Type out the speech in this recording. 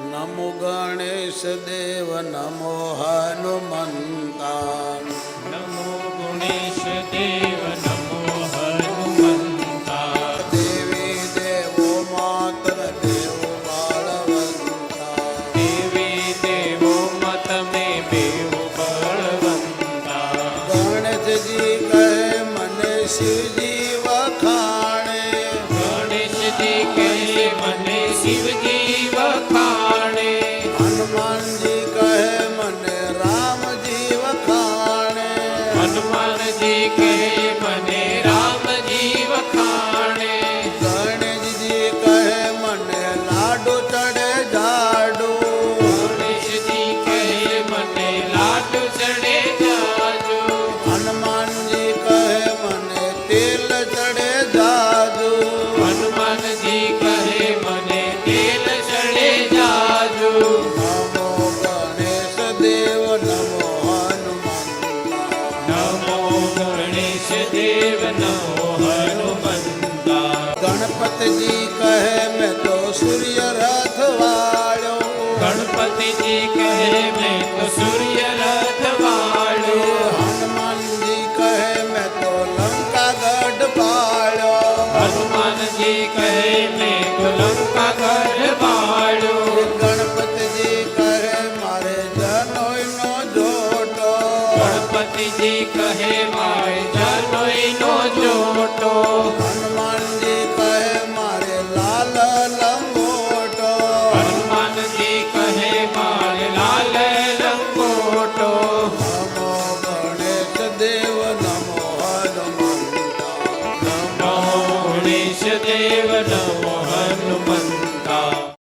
નમો ગણેશ દેવ નમો હનુમંતા નમો ગણેશ દેવ નમો હનુમંતા દેવી દેવો માતર દેવો બળવંતા દેવી દેવો મત મે બેવ બળવંતા ગણેશજી કહે મને શિવજી વખાણે ગણેશજી કહે મને શિવજી વખાણે હનુમાનજી કહે મને રામજી વખાણે હનુમાનજી કહે મને રામજી વખાણે ગણેશજી કહે મને લાડુ ચડે જાડુ ગણેશજી કહે મને લાડુ ચડે જાજો હનુમાનજી કહે મને તેલ ચડે જાજુ હનુમાનજી કહે મને તેલ ચડે જાજો નમો ગણેશ દેવ નમો હનુમંતા નમો ગણેશ દેવ નમો હનુમંતા ગણપતજી